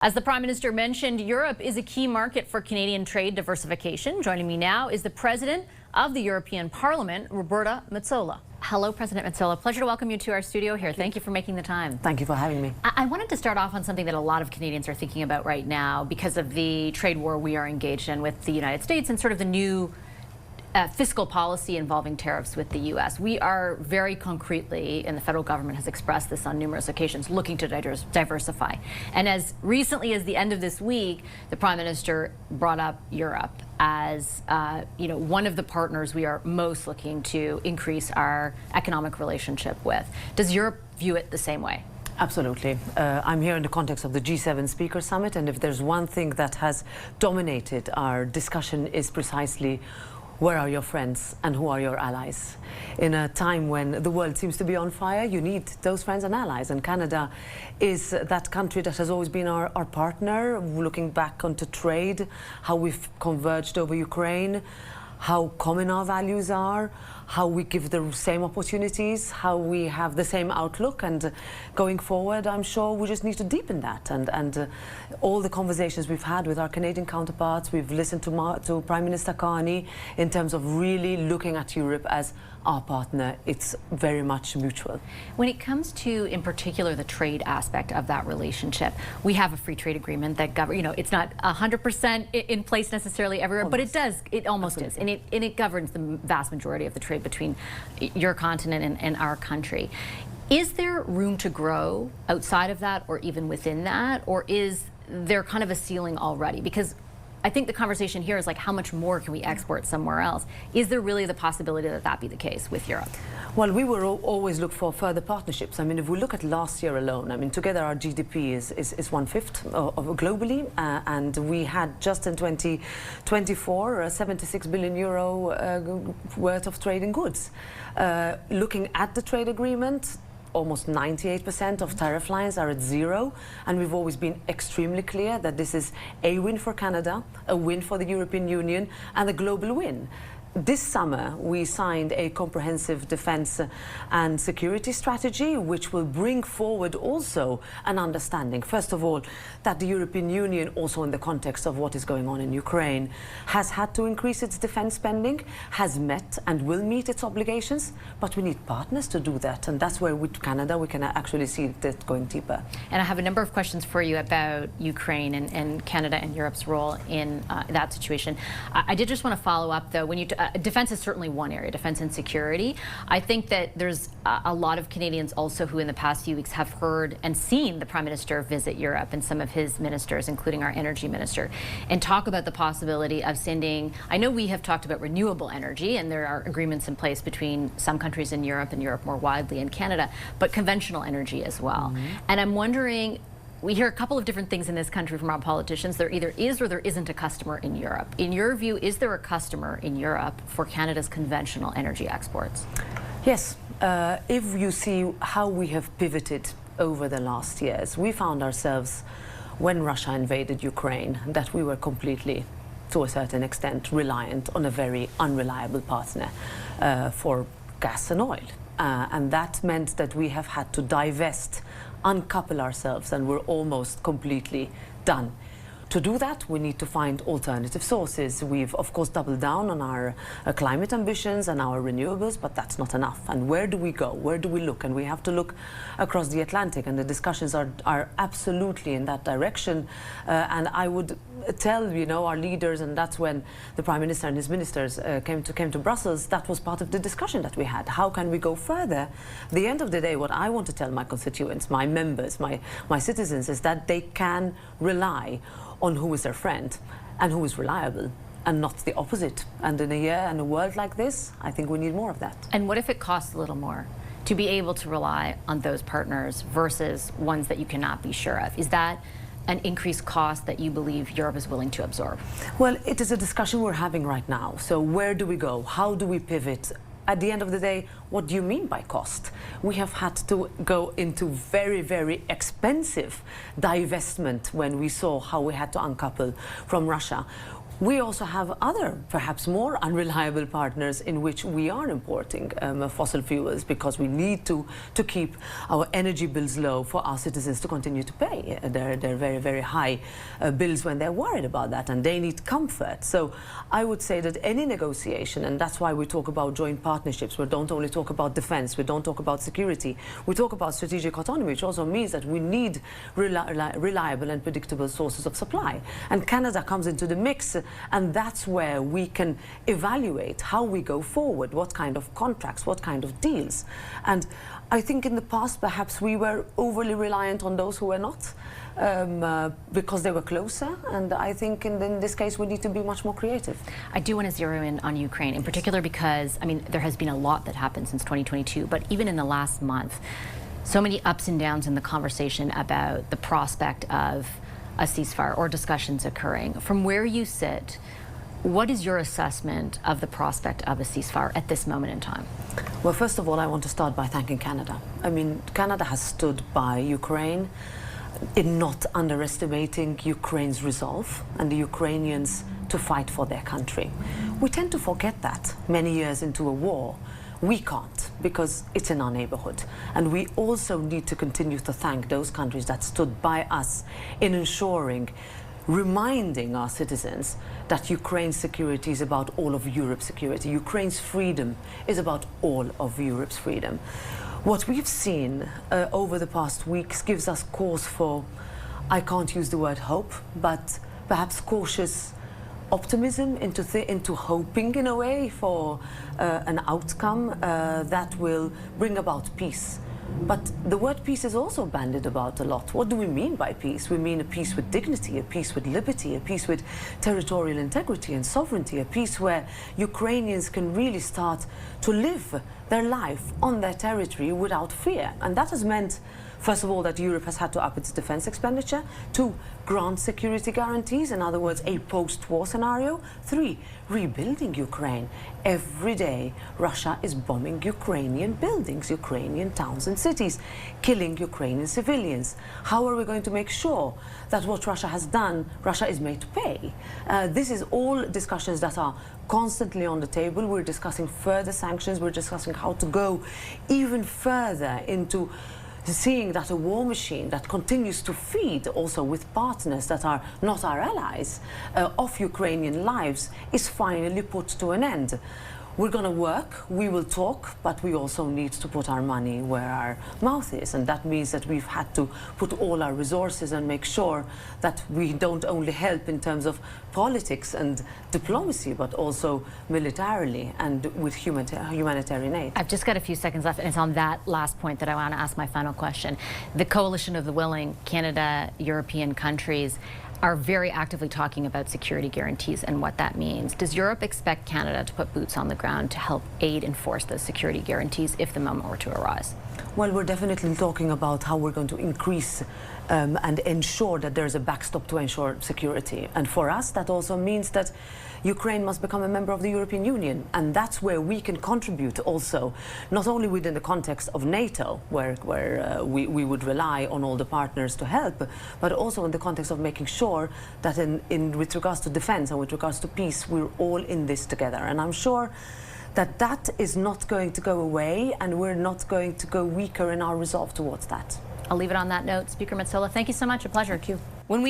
As the Prime Minister mentioned, Europe is a key market for Canadian trade diversification. Joining me now is the President of the European Parliament, Roberta Metsola. Hello, President Metsola. Pleasure to welcome you to our studio here. Thank you for making the time. Thank you for having me. I wanted to start off on something that a lot of Canadians are thinking about right now because of the trade war we are engaged in with the United States and sort of the new fiscal policy involving tariffs with the U.S. We are very concretely, and the federal government has expressed this on numerous occasions, looking to diversify. And as recently as the end of this week, the Prime Minister brought up Europe as one of the partners we are most looking to increase our economic relationship with. Does Europe view it the same way? Absolutely. I'm here in the context of the G7 Speaker Summit, and if there's one thing that has dominated our discussion is precisely where are your friends and who are your allies? In a time when the world seems to be on fire, you need those friends and allies. And Canada is that country that has always been our partner, looking back onto trade, how we've converged over Ukraine, how common our values are, how we give the same opportunities, how we have the same outlook. And going forward, I'm sure we just need to deepen that. And all the conversations we've had with our Canadian counterparts, we've listened to Prime Minister Carney in terms of really looking at Europe as our partner. It's very much mutual. When it comes to, in particular, the trade aspect of that relationship, we have a free trade agreement that governs, it's not 100% in place necessarily everywhere, Almost. but it almost is. And it governs the vast majority of the trade between your continent and our country. Is there room to grow outside of that or even within that? Or is there kind of a ceiling already? Because I think the conversation here is like, how much more can we export somewhere else? Is there really the possibility that that be the case with Europe? Well, we will always look for further partnerships. I mean, if we look at last year alone, I mean, together our GDP is 1/5 of globally, and we had just in 2024 76 billion euro worth of trade in goods. Looking at the trade agreement, almost 98% of tariff lines are at zero, and we've always been extremely clear that this is a win for Canada, a win for the European Union, and a global win. This summer, we signed a comprehensive defense and security strategy, which will bring forward also an understanding, first of all, that the European Union, also in the context of what is going on in Ukraine, has had to increase its defense spending, has met and will meet its obligations, but we need partners to do that. And that's where with Canada, we can actually see that going deeper. And I have a number of questions for you about Ukraine and Canada and Europe's role in that situation. I did just want to follow up, though, when you defense is certainly one area, defense and security. I think that there's a lot of Canadians also who in the past few weeks have heard and seen the Prime Minister visit Europe and some of his ministers, including our energy minister, and talk about the possibility of sending, I know we have talked about renewable energy, and there are agreements in place between some countries in Europe and Europe more widely and Canada, but conventional energy as well. And I'm wondering, we hear a couple of different things in this country from our politicians. There either is or there isn't a customer in Europe. In your view, is there a customer in Europe for Canada's conventional energy exports? Yes. If you see how we have pivoted over the last years, we found ourselves, when Russia invaded Ukraine, that we were completely, to a certain extent, reliant on a very unreliable partner for gas and oil. And that meant that we have had to divest, uncouple ourselves, and we're almost completely done. To do that, we need to find alternative sources. We've, of course, doubled down on our climate ambitions and our renewables, but that's not enough. And where do we go? Where do we look? And we have to look across the Atlantic, and the discussions are absolutely in that direction. And I would tell, our leaders, and that's when the Prime Minister and his ministers came to Brussels, that was part of the discussion that we had. How can we go further? At the end of the day, what I want to tell my constituents, my members, my citizens, is that they can rely on who is their friend and who is reliable, and not the opposite. And in a year and a world like this, I think we need more of that. And what if it costs a little more to be able to rely on those partners versus ones that you cannot be sure of? Is that an increased cost that you believe Europe is willing to absorb? Well, it is a discussion we're having right now. So where do we go? How do we pivot? At the end of the day, what do you mean by cost? We have had to go into very, very expensive divestment when we saw how we had to uncouple from Russia. we also have other, perhaps more unreliable partners in which we are importing fossil fuels because we need to keep our energy bills low for our citizens to continue to pay their very, very high bills when they're worried about that, and they need comfort. So I would say that any negotiation, and that's why we talk about joint partnerships, we don't only talk about defense, we don't talk about security, we talk about strategic autonomy, which also means that we need reliable and predictable sources of supply. And Canada comes into the mix, and that's where we can evaluate how we go forward, what kind of contracts, what kind of deals. And I think in the past perhaps we were overly reliant on those who were not, because they were closer, and I think in this case we need to be much more creative. I do want to zero in on Ukraine in particular because, I mean, there has been a lot that happened since 2022, but even in the last month, so many ups and downs in the conversation about the prospect of a ceasefire or discussions occurring. From where you sit, what is your assessment of the prospect of a ceasefire at this moment in time? Well, first of all, I want to start by thanking Canada. I mean, Canada has stood by Ukraine in not underestimating Ukraine's resolve and the Ukrainians to fight for their country. We tend to forget that many years into a war. We can't, because it's in our neighborhood. And we also need to continue to thank those countries that stood by us in ensuring, reminding our citizens that Ukraine's security is about all of Europe's security. Ukraine's freedom is about all of Europe's freedom. What we've seen over the past weeks gives us cause for, I can't use the word hope, but perhaps cautious optimism into hoping in a way for an outcome that will bring about peace. But the word peace is also bandied about a lot. What do we mean by peace? We mean a peace with dignity, a peace with liberty, a peace with territorial integrity and sovereignty, a peace where Ukrainians can really start to live their life on their territory without fear. And that has meant, first of all, that Europe has had to up its defense expenditure. 2, grant security guarantees, in other words, a post-war scenario. 3, rebuilding Ukraine. Every day, Russia is bombing Ukrainian buildings, Ukrainian towns and cities, killing Ukrainian civilians. How are we going to make sure that what Russia has done, Russia is made to pay? This is all discussions that are constantly on the table. We're discussing further sanctions. We're discussing how to go even further into seeing that a war machine that continues to feed also with partners that are not our allies of Ukrainian lives is finally put to an end. We're going to work, we will talk, but we also need to put our money where our mouth is. And that means that we've had to put all our resources and make sure that we don't only help in terms of politics and diplomacy, but also militarily and with humanitarian aid. I've just got a few seconds left, and it's on that last point that I want to ask my final question. The coalition of the willing, Canada, European countries, are very actively talking about security guarantees and what that means. Does Europe expect Canada to put boots on the ground to help aid enforce those security guarantees if the moment were to arise? Well, we're definitely talking about how we're going to increase and ensure that there's a backstop to ensure security. And for us, that also means that Ukraine must become a member of the European Union. And that's where we can contribute also, not only within the context of NATO, where we would rely on all the partners to help, but also in the context of making sure that with regards to defense and with regards to peace, we're all in this together. And I'm sure that that is not going to go away, and we're not going to go weaker in our resolve towards that. I'll leave it on that note. Speaker Metsola, thank you so much. A pleasure. Thank you.